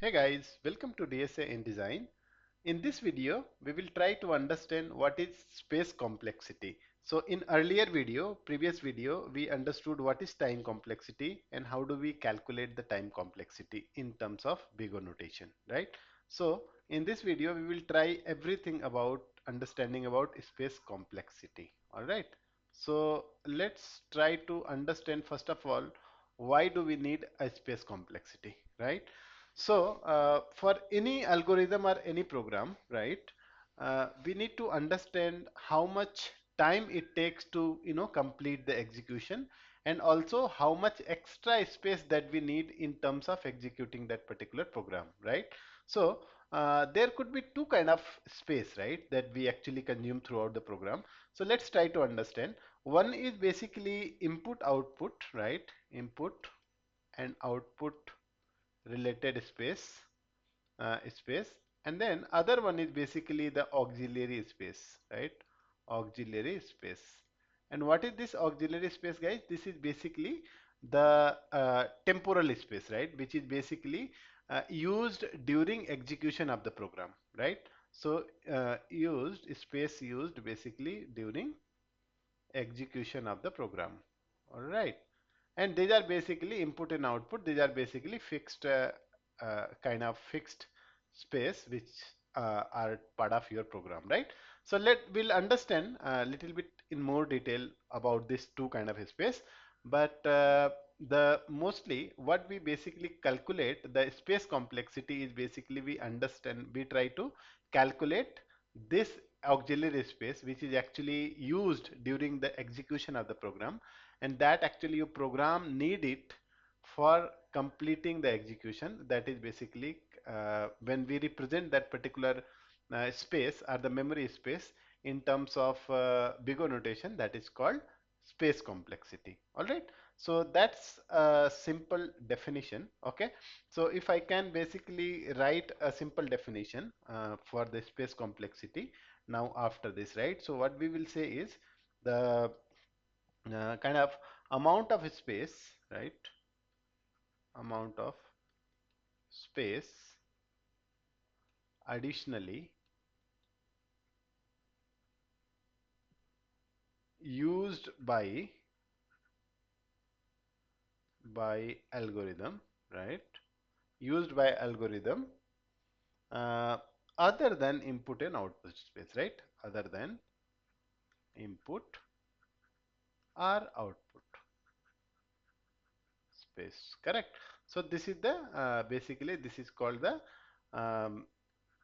Hey guys, welcome to DSA-n-Design. In this video, we will try to understand what is space complexity. So in previous video, we understood what is time complexity and how do we calculate the time complexity in terms of big O notation, right? So in this video, we will try everything about understanding about space complexity, all right? So let's try to understand first of all, why do we need a space complexity, right? So, for any algorithm or any program, right, we need to understand how much time it takes to, complete the execution, and also how much extra space that we need in terms of executing that particular program, right? So, there could be two kind of space, right, that we actually consume throughout the program. So, let's try to understand. One is basically input output, right? Input and output related space, and then other one is basically the auxiliary space, right? Auxiliary space. And what is this auxiliary space, guys? This is basically the temporal space, right, which is basically used during execution of the program, right? So used basically during execution of the program, all right? And these are basically input and output. These are basically fixed kind of fixed space which are part of your program, right? So we'll understand a little bit in more detail about this two kind of space, but the mostly what we basically calculate the space complexity is basically we try to calculate this auxiliary space which is actually used during the execution of the program, and that actually your program need it for completing the execution. That is basically when we represent that particular space or the memory space in terms of big O notation, that is called space complexity, all right? So that's a simple definition, okay? So if I can basically write a simple definition for the space complexity now after this, right? So what we will say is the kind of amount of space, right? Amount of space additionally used by algorithm, right? Used by algorithm uh, other than input and output space, right? Other than input or output space, correct? So this is the basically this is called the um,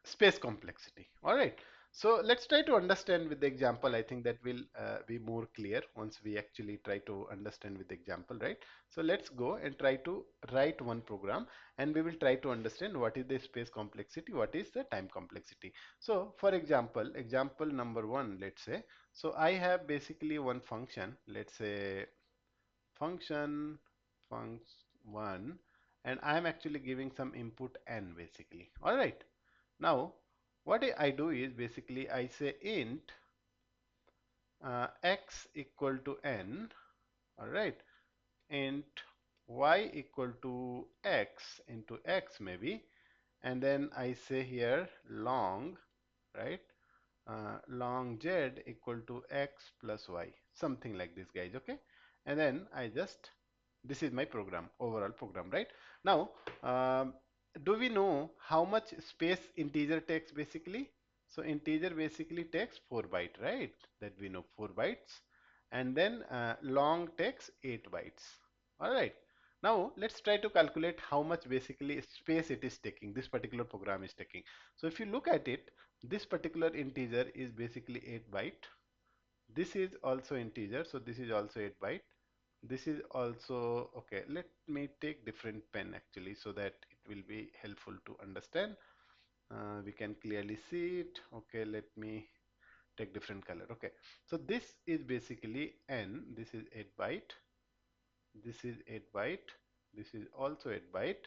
space complexity, all right? So let's try to understand with the example. I think that will be more clear once we actually try to understand with the example, right? So let's go and try to write one program, and we will try to understand what is the space complexity, what is the time complexity. So for example, example number one, let's say, so I have basically one function, let's say function func1, and I am actually giving some input n basically, all right? Now what I do is basically I say int x equal to n, all right, int y equal to x into x maybe, and then I say here long, right, long z equal to x plus y, something like this, guys, okay? And then I just, this is my program, overall program, right? Now do we know how much space integer takes basically? So integer basically takes 4 byte, right? That we know, 4 bytes. And then long takes 8 bytes, all right? Now let's try to calculate how much basically space it is taking, this particular program is taking. So if you look at it, this particular integer is basically 8 byte. This is also integer, so this is also 8 byte. This is also, okay, let me take different pen actually so that it will be helpful to understand. We can clearly see it. Okay, let me take different color. Okay, so this is basically n, this is 8 byte, this is 8 byte, this is also 8 byte,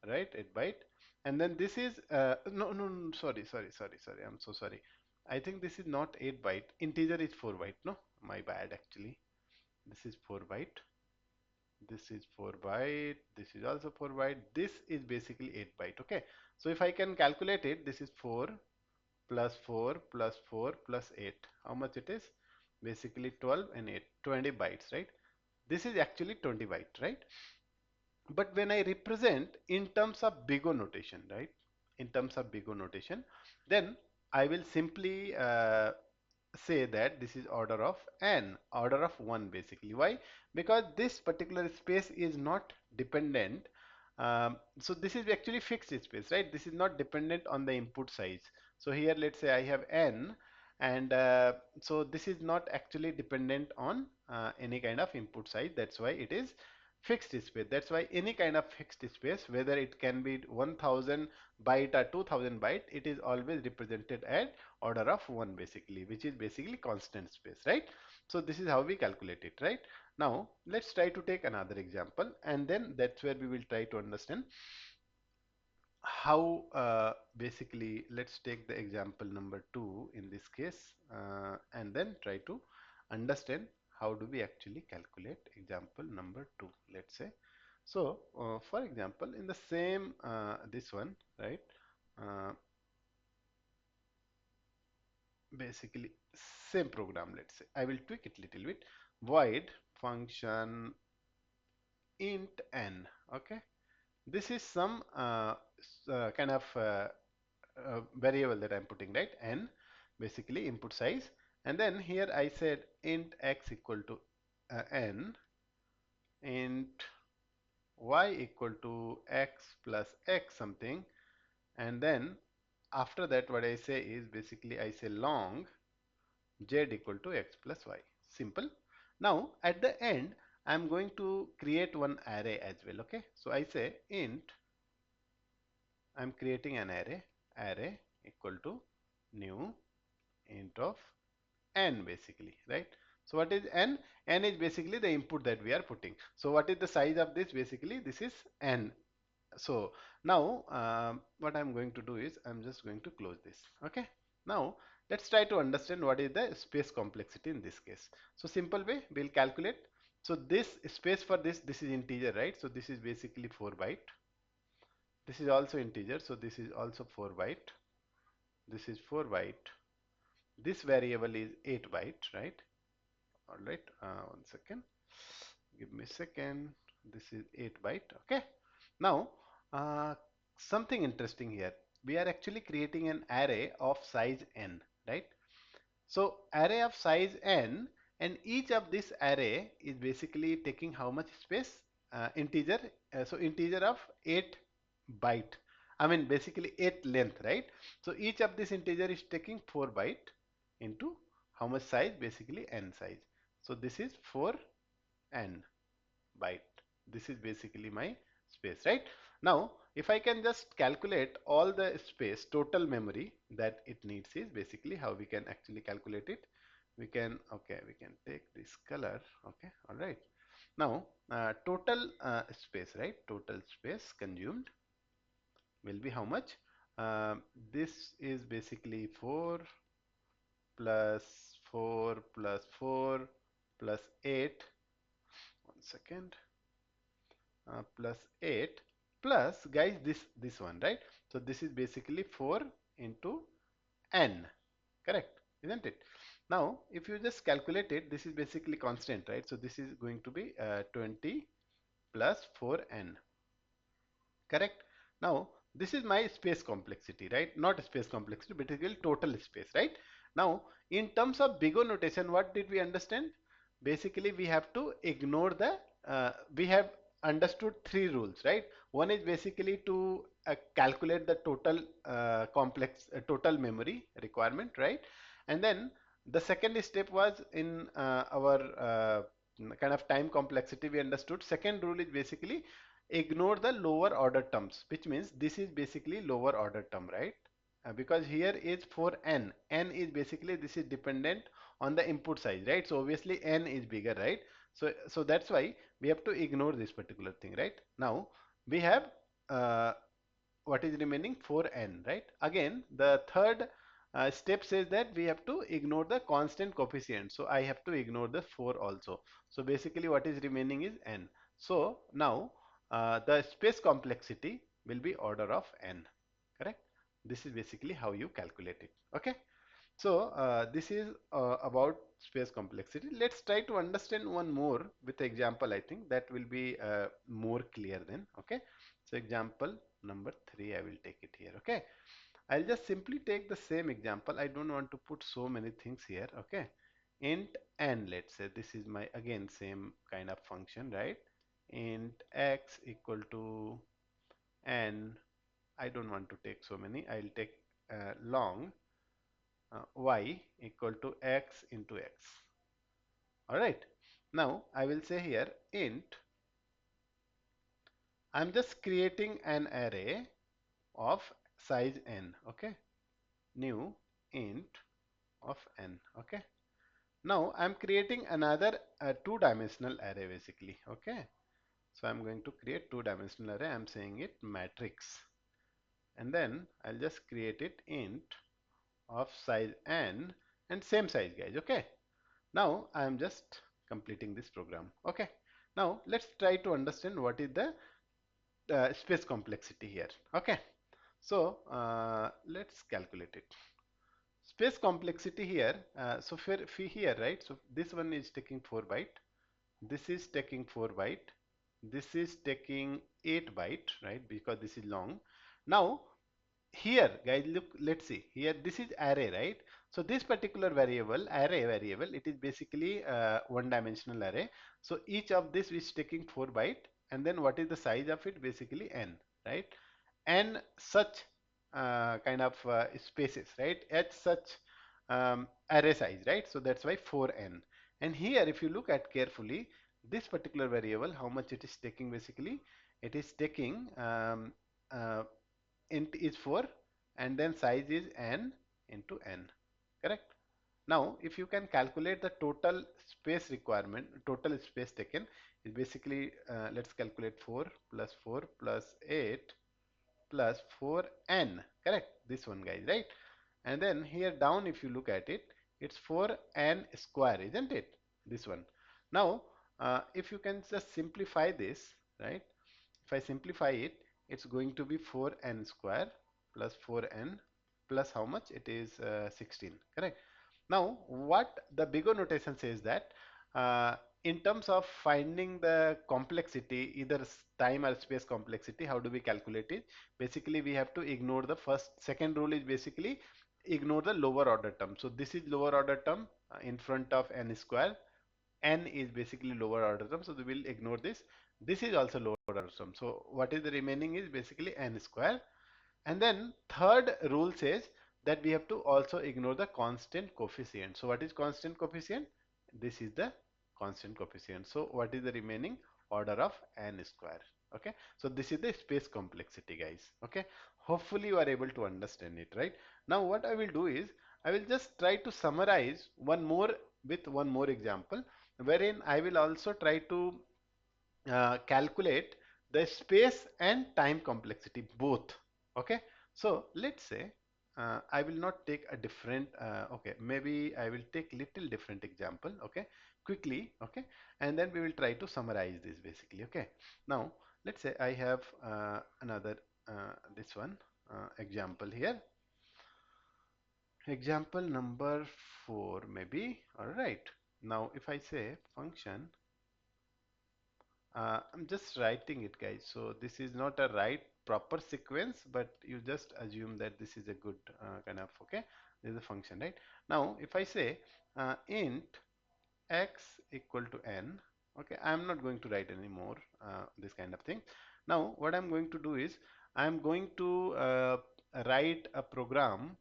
right? 8 byte. And then this is no, sorry, I'm so sorry. I think this is not 8 byte, integer is 4 byte. No, my bad actually, this is 4 byte. This is 4 byte. This is also 4 byte. This is basically 8 byte. Okay. So if I can calculate it, this is 4 plus 4 plus 4 plus 8. How much it is? Basically 12 and 8, 20 bytes, right? This is actually 20 byte, right? But when I represent in terms of big O notation, right? In terms of big O notation, then I will simply say that this is order of n, order of 1 basically. Why? Because this particular space is not dependent. So this is actually fixed space, right? This is not dependent on the input size. So here let's say I have n, and so this is not actually dependent on any kind of input size. That's why it is fixed space. That's why any kind of fixed space, whether it can be 1000 byte or 2000 byte, it is always represented at order of 1 basically, which is basically constant space, right? So this is how we calculate it, right? Now let's try to take another example, and then that's where we will try to understand how basically, let's take the example number 2 in this case, and then try to understand how do we actually calculate example number 2, let's say. So for example, in the same this one, right? uh, Basically same program, let's say I will tweak it little bit. Void function int n. Okay, this is some kind of variable that I'm putting, right? N, basically input size. And then here I said int x equal to n, int y equal to x plus x something. And then after that, what I say is basically I say long z equal to x plus y. Simple. Now at the end, I'm going to create one array as well. Okay, so I say int, I'm creating an array equal to new int of n basically, right? So what is n? N is basically the input that we are putting. So what is the size of this? Basically this is n. So now what I'm going to do is I'm just going to close this. Okay, now let's try to understand what is the space complexity in this case. So simple way, we'll calculate. So this space for this is integer, right? So this is basically 4 byte. This is also integer, so this is also 4 byte. This is 4 byte. This variable is 8 byte, right? All right, one second. Give me a second. This is 8 byte. Okay. Now, uh, something interesting here. We are actually creating an array of size n, right? So array of size n, and each of this array is basically taking how much space? Integer. So integer of 8 byte. I mean basically 8 length, right? So each of this integer is taking 4 byte into how much size? Basically n size. So this is 4n byte. This is basically my space, right? Now, if I can just calculate all the space, total memory that it needs is basically how we can actually calculate it. We can, okay, we can take this color, okay, all right. Now, total space, right? Total space consumed will be how much? This is basically 4 plus 4 plus 4 plus 8. One second. Plus 8 plus, guys, this one, right? So this is basically 4 into n, correct, isn't it? Now if you just calculate it, this is basically constant, right? So this is going to be 20 plus 4n, correct? Now this is my space complexity, right? Not space complexity, but basically total space, right? Now in terms of big O notation, what did we understand? Basically we have to ignore the we have understood three rules, right? One is basically to calculate the total total memory requirement, right? And then the second step was in our kind of time complexity. We understood second rule is basically ignore the lower order terms, which means this is basically lower order term, right? Because here is for n is basically this is dependent on the input size, right? So obviously n is bigger, right? So that's why we have to ignore this particular thing, right? Now we have uh, what is remaining? 4n, right? Again, the third step says that we have to ignore the constant coefficient. So I have to ignore the 4 also. So basically what is remaining is n. So now the space complexity will be order of n, correct? This is basically how you calculate it. Okay. So this is about space complexity. Let's try to understand one more with example. I think that will be more clear then. Okay. So example number 3, I will take it here. Okay. I'll just simply take the same example. I don't want to put so many things here. Okay. Int n, let's say this is my again same kind of function, right? Int x equal to n. I don't want to take so many. I'll take long y equal to x into x. All right. Now I will say here int. I'm just creating an array of size n. Okay. New int of n. Okay. Now I'm creating another two-dimensional array basically. Okay. So I'm going to create two-dimensional array. I'm saying it matrix, and then I'll just create it int of size n and same size, guys. Okay. Now I am just completing this program. Okay. Now let's try to understand what is the space complexity here. Okay. So let's calculate it. Space complexity here. So for here, right? So this one is taking 4 byte. This is taking 4 byte. This is taking 8 byte, right? Because this is long. Now here, guys, look, let's see here. This is array, right? So this particular variable, array variable, it is basically one dimensional array. So each of this is taking 4 byte, and then what is the size of it? Basically n, right? N such kind of spaces, right? At such array size, right? So that's why 4n. And here, if you look at carefully, this particular variable, how much it is taking basically, it is taking uh, int is 4 and then size is n into n, correct? Now if you can calculate the total space requirement, total space taken is basically let's calculate 4 plus 4 plus 8 plus 4n, correct? This one, guys, right? And then here down, if you look at it, it's 4n square, isn't it? This one. Now if you can just simplify this, right? If I simplify it, it's going to be 4n square plus 4n plus how much? It is 16, correct? Now, what the bigger notation says that uh, in terms of finding the complexity, either time or space complexity, how do we calculate it? Basically, we have to ignore the second rule is basically ignore the lower order term. So this is lower order term in front of n square. N is basically lower order term, so we will ignore this. This is also lower order term. So what is the remaining is basically n square. And then third rule says that we have to also ignore the constant coefficient. So what is constant coefficient? This is the constant coefficient. So what is the remaining? Order of n square. Okay. So this is the space complexity, guys. Okay. Hopefully you are able to understand it, right? Now what I will do is I will just try to summarize one more with one more example, wherein I will also try to calculate the space and time complexity both. Okay. So let's say I will not take a different okay, maybe I will take little different example, okay, quickly, okay, and then we will try to summarize this basically. Okay. Now let's say I have another this one example here, example number 4 maybe. All right. Now if I say function, I'm just writing it, guys. So this is not a right proper sequence, but you just assume that this is a good kind of, okay, this is a function, right? Now, if I say int x equal to n, okay, I'm not going to write anymore this kind of thing. Now, what I'm going to do is I'm going to write a program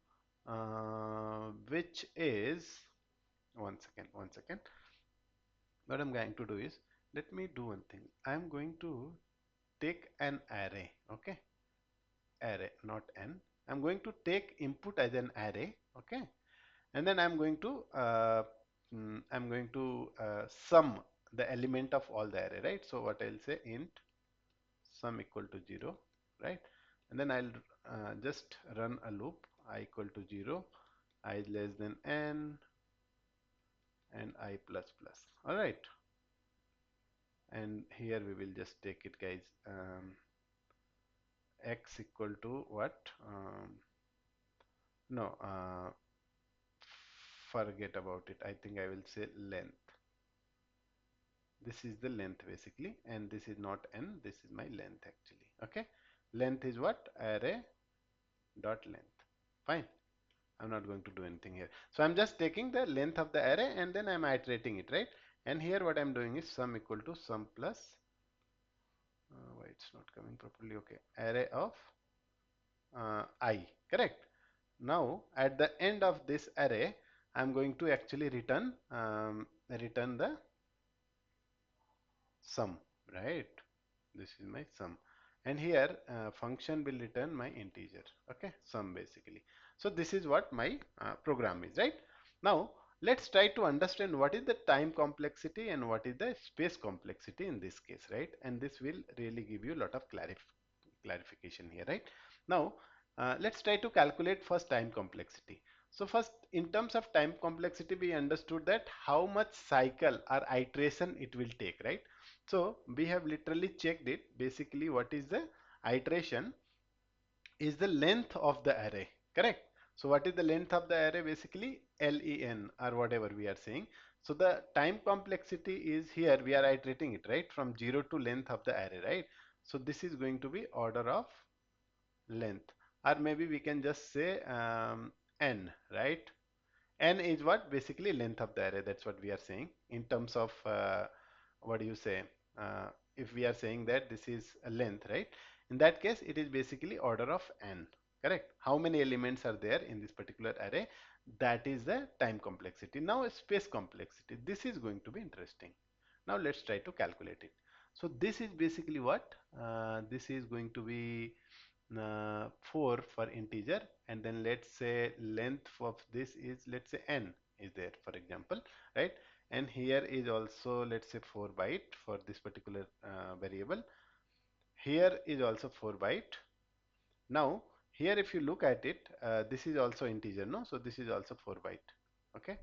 which is, one second. What I'm going to do is, let me do one thing. I'm going to take an array, okay, array, not n. I'm going to take input as an array, okay, and then I'm going to sum the element of all the array, right? So what I'll say, int sum equal to 0, right? And then I'll just run a loop, I equal to 0, I is less than n, and I plus plus. All right. and here we will just take it, guys. X equal to what? No, forget about it. I think I will say length. This is the length basically, and this is not n, this is my length actually. Okay, length is what? Array dot length. Fine, I'm not going to do anything here. So I'm just taking the length of the array and then I'm iterating it, right? And here what I'm doing is sum equal to sum plus why it's not coming properly. Okay, array of I, correct? Now at the end of this array I'm going to actually return the sum, right? This is my sum, and here function will return my integer. Okay, sum basically. So this is what my program is, right? Now let's try to understand what is the time complexity and what is the space complexity in this case, right? And this will really give you a lot of clarification here, right? Now let's try to calculate first time complexity. So first, in terms of time complexity, we understood that how much cycle or iteration it will take, right? So we have literally checked it. Basically, what is the iteration is the length of the array, correct? So what is the length of the array? Basically len or whatever we are saying. So the time complexity is here, we are iterating it, right? From 0 to length of the array, right? So this is going to be order of length, or maybe we can just say n, right? N is what? Basically length of the array. That's what we are saying in terms of what do you say? If we are saying that this is a length, right? In that case, it is basically order of n. Correct? How many elements are there in this particular array? That is the time complexity. Now space complexity. This is going to be interesting. Now let's try to calculate it. So this is basically what? This is going to be 4 for integer, and then let's say length of this is, let's say n is there for example, right? And here is also, let's say 4 byte for this particular variable. Here is also 4 byte. Now here if you look at it, this is also integer, no? So this is also 4 byte. Okay,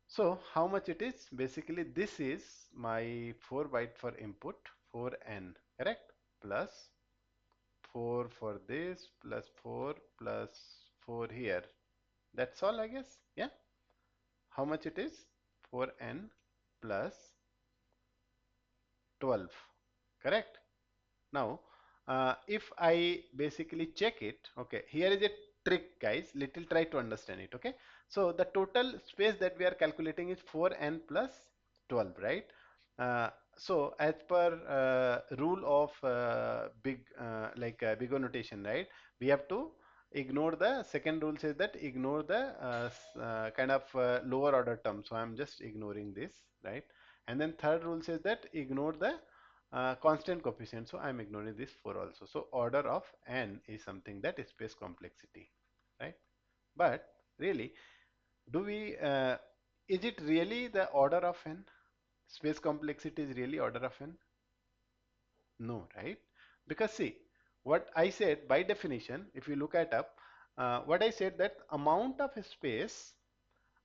so how much it is? Basically this is my 4 byte for input, 4n, correct? Plus 4 for this, plus 4 plus 4 here. That's all, I guess. Yeah. How much it is? 4n plus 12. Correct? Now, if I basically check it, okay, here is a trick, guys. Little try to understand it, okay? So the total space that we are calculating is 4n plus 12, right? Uh, so as per rule of bigger notation, right? We have to ignore the second rule says that ignore the kind of lower order term. So I'm just ignoring this, right? And then third rule says that ignore the constant coefficient, so I'm ignoring this 4 also. So order of n is something that is space complexity, right? But really, do we is it really the order of n? Space complexity is really order of n? No, right? Because see, what I said by definition, if you look at up, what I said that amount of space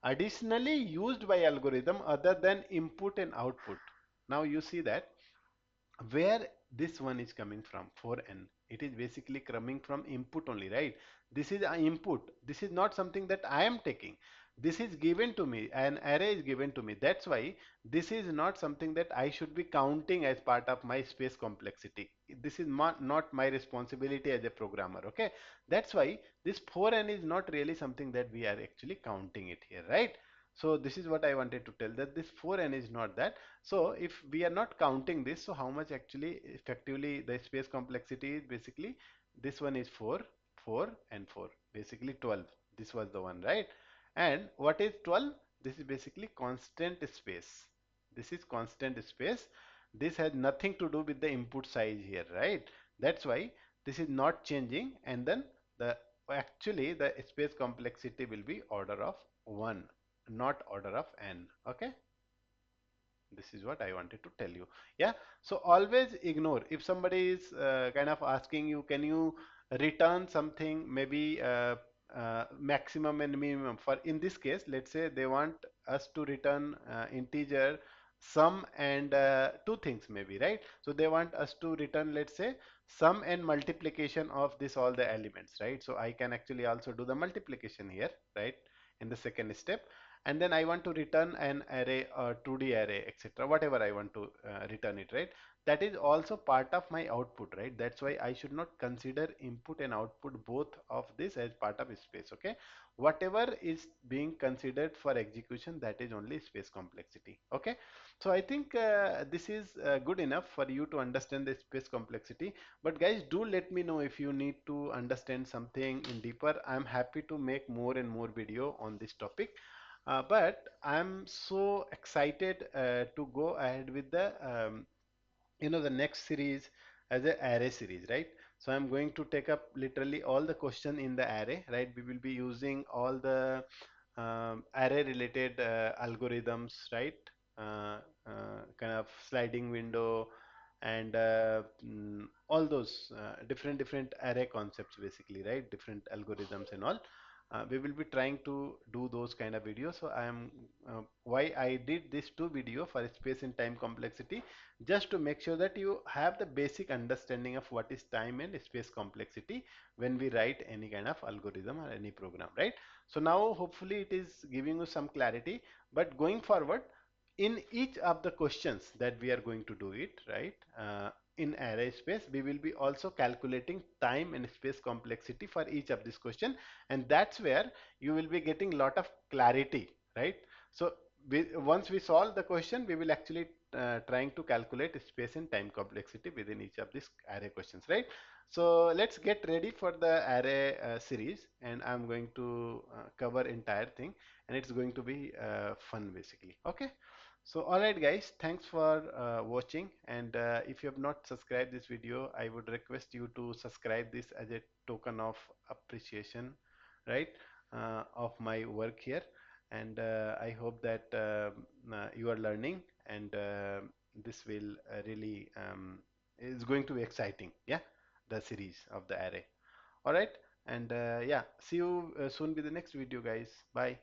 additionally used by algorithm other than input and output. Now you see that where this one is coming from, 4n, it is basically coming from input only, right? This is an input, this is not something that I am taking, this is given to me, an array is given to me. That's why this is not something that I should be counting as part of my space complexity. This is not my responsibility as a programmer, okay? That's why this 4n is not really something that we are actually counting it here, right? So this is what I wanted to tell, that this 4n is not that. So if we are not counting this, so how much actually effectively the space complexity is? Basically this one is 4, 4 and 4, basically 12. This was the one, right? And what is 12? This is basically constant space. This is constant space. This has nothing to do with the input size here, right? That's why this is not changing, and then the actually the space complexity will be order of 1, not order of n. Okay, this is what I wanted to tell you. Yeah, so always ignore if somebody is kind of asking you, can you return something, maybe maximum and minimum. For in this case, let's say they want us to return integer sum and two things maybe, right? So they want us to return, let's say, sum and multiplication of this all the elements, right? So I can actually also do the multiplication here, right, in the second step. And then I want to return an array, 2D array, etc., whatever I want to return it, right? That is also part of my output, right? That's why I should not consider input and output both of this as part of space. Okay, whatever is being considered for execution, that is only space complexity. Okay, so I think this is good enough for you to understand the space complexity. But guys, do let me know if you need to understand something in deeper. I'm happy to make more and more video on this topic. But I'm so excited to go ahead with the the next series as a array series, right? So I'm going to take up literally all the question in the array, right? We will be using all the array related algorithms, right? Kind of sliding window and all those different array concepts basically, right? Different algorithms and all. We will be trying to do those kind of videos. So I am why I did this two video for space and time complexity, just to make sure that you have the basic understanding of what is time and space complexity when we write any kind of algorithm or any program, right? So now hopefully it is giving you some clarity. But going forward, in each of the questions that we are going to do it, right, in array space, we will be also calculating time and space complexity for each of this question, and that's where you will be getting lot of clarity, right? So once we solve the question, we will actually trying to calculate space and time complexity within each of these array questions, right? So let's get ready for the array series, and I'm going to cover entire thing, and it's going to be fun basically. Okay, so alright guys, thanks for watching, and if you have not subscribed this video, I would request you to subscribe this as a token of appreciation, right, of my work here. And I hope that you are learning, and this will really is going to be exciting, yeah, the series of the array. All right, and yeah, see you soon with the next video, guys. Bye.